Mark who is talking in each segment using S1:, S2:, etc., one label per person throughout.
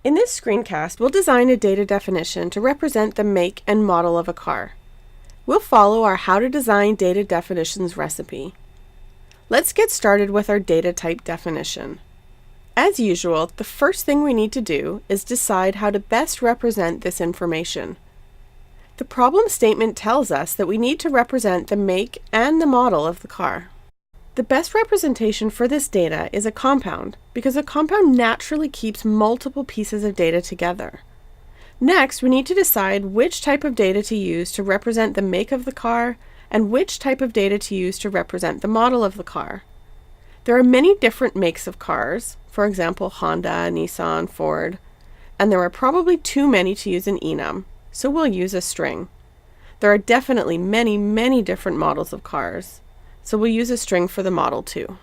S1: In this screencast, we'll design a data definition to represent the make and model of a car. We'll follow our How to Design Data Definitions recipe. Let's get started with our data type definition. As usual, the first thing we need to do is decide how to best represent this information. The problem statement tells us that we need to represent the make and the model of the car. The best representation for this data is a compound, because a compound naturally keeps multiple pieces of data together. Next, we need to decide which type of data to use to represent the make of the car and which type of data to use to represent the model of the car. There are many different makes of cars, for example Honda, Nissan, Ford, and there are probably too many to use an enum, so we'll use a string. There are definitely many different models of cars, so we'll use a string for the model too.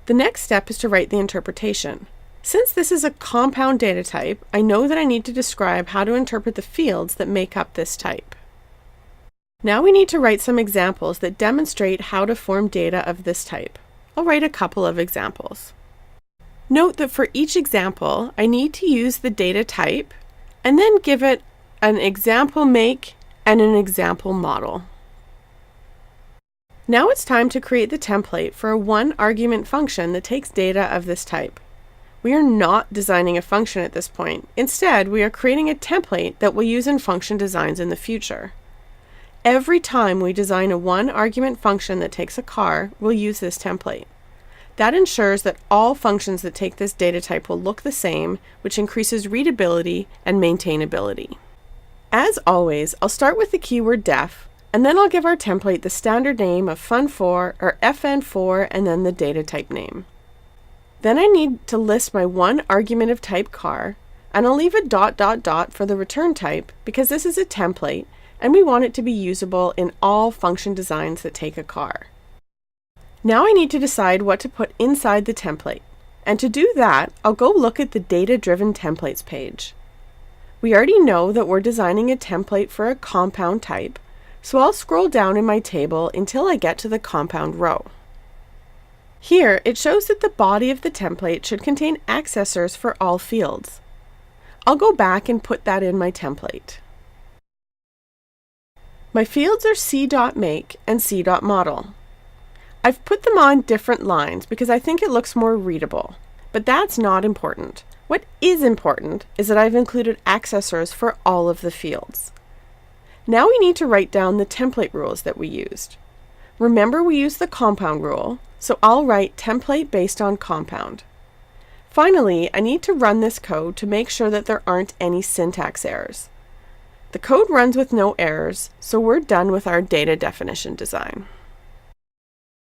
S1: The next step is to write the interpretation. Since this is a compound data type, I know that I need to describe how to interpret the fields that make up this type. Now we need to write some examples that demonstrate how to form data of this type. I'll write a couple of examples. Note that for each example, I need to use the data type and then give it an example make and an example model. Now it's time to create the template for a one-argument function that takes data of this type. We are not designing a function at this point. Instead, we are creating a template that we'll use in function designs in the future. Every time we design a one-argument function that takes a car, we'll use this template. That ensures that all functions that take this data type will look the same, which increases readability and maintainability. As always, I'll start with the keyword def, and then I'll give our template the standard name of fun4 or fn4 and then the data type name. Then I need to list my one argument of type car, and I'll leave a ... for the return type because this is a template and we want it to be usable in all function designs that take a car. Now I need to decide what to put inside the template, and to do that, I'll go look at the Data-Driven Templates page. We already know that we're designing a template for a compound type, so I'll scroll down in my table until I get to the compound row. Here, it shows that the body of the template should contain accessors for all fields. I'll go back and put that in my template. My fields are c.make and c.model. I've put them on different lines because I think it looks more readable, but that's not important. What is important is that I've included accessors for all of the fields. Now we need to write down the template rules that we used. Remember, we used the compound rule, so I'll write template based on compound. Finally, I need to run this code to make sure that there aren't any syntax errors. The code runs with no errors, so we're done with our data definition design.